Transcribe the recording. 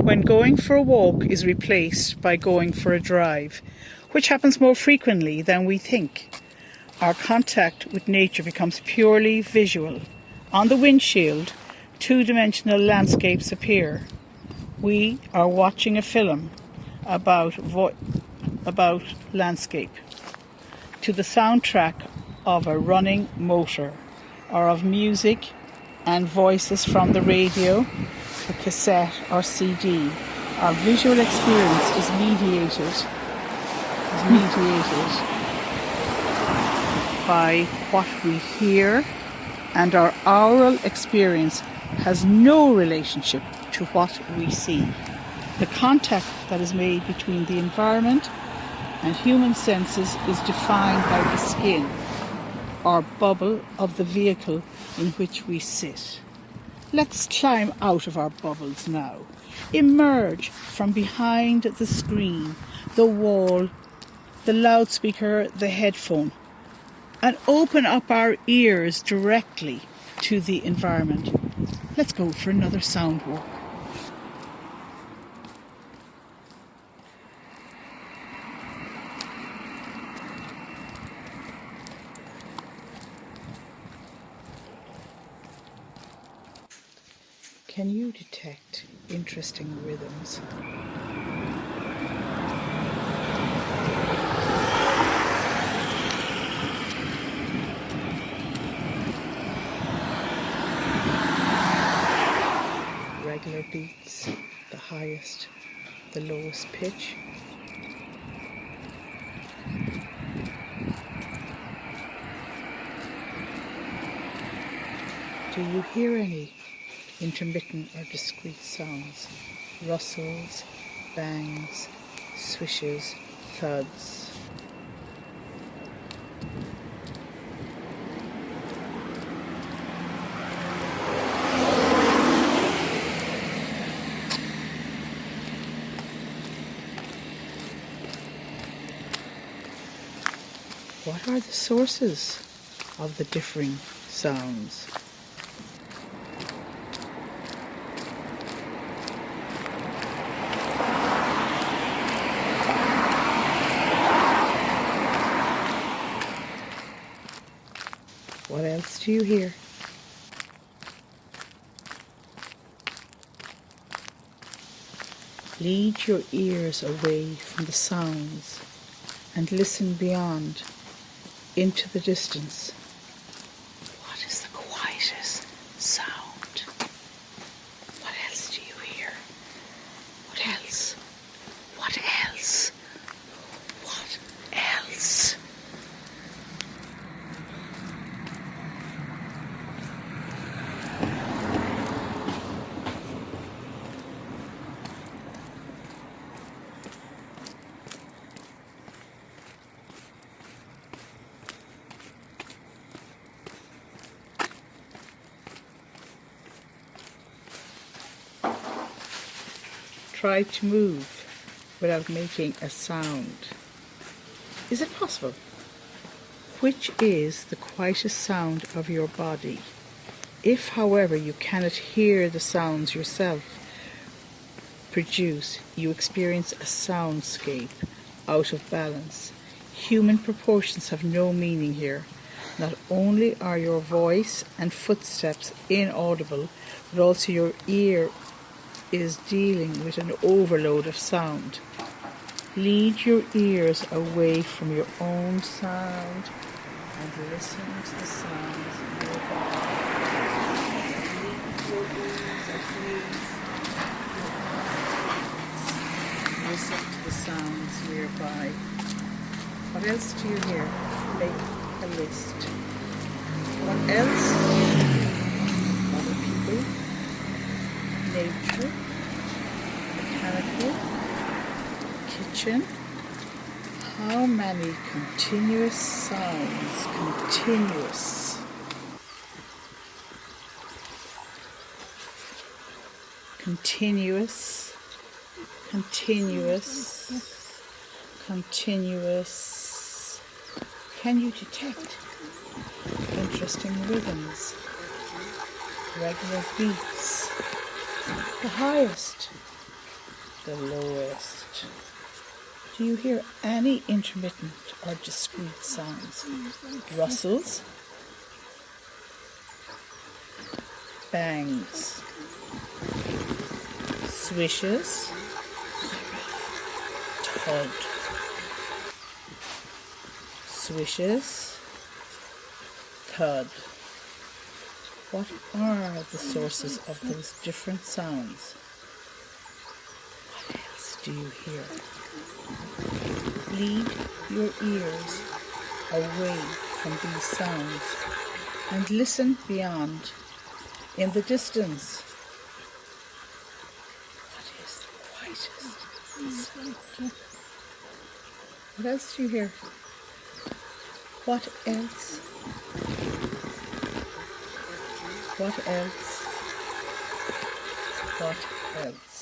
when going for a walk is replaced by going for a drive, which happens more frequently than we think. Our contact with nature becomes purely visual. On the windshield, two-dimensional landscapes appear. We are watching a film about landscape to the soundtrack of a running motor, or of music and voices from the radio, the cassette or CD. Our visual experience is mediated by what we hear, and our aural experience has no relationship to what we see. The contact that is made between the environment and human senses is defined by the skin, or bubble of the vehicle in which we sit. Let's climb out of our bubbles now. Emerge from behind the screen, the wall, the loudspeaker, the headphone, and open up our ears directly to the environment. Let's go for another sound walk. Can you detect interesting rhythms? Regular beats, the highest, the lowest pitch. Do you hear any intermittent or discrete sounds? Rustles, bangs, swishes, thuds. What are the sources of the differing sounds? What else do you hear? Lead your ears away from the sounds and listen beyond, into the distance. What is the quietest sound? What else do you hear? What else? What else? What else? Try to move without making a sound. Is it possible? Which is the quietest sound of your body? If, however, you cannot hear the sounds yourself produce, you experience a soundscape out of balance. Human proportions have no meaning here. Not only are your voice and footsteps inaudible, but also your ear is dealing with an overload of sound. Lead your ears away from your own sound and listen to the sounds nearby. Lead your ears away from your listen to the sounds nearby. What else do you hear? Make a list. What else? Other people, nature, mechanical, kitchen. How many continuous sounds? Continuous. Continuous. Continuous. Continuous. Can you detect interesting rhythms? Regular beats. The highest, the lowest. Do you hear any intermittent or discrete sounds? Rustles, bangs, swishes, thud, swishes, thud. What are the sources of those different sounds? What else do you hear? Lead your ears away from these sounds and listen beyond. In the distance, what is the quietest sound? What else do you hear? What else? What else? What else?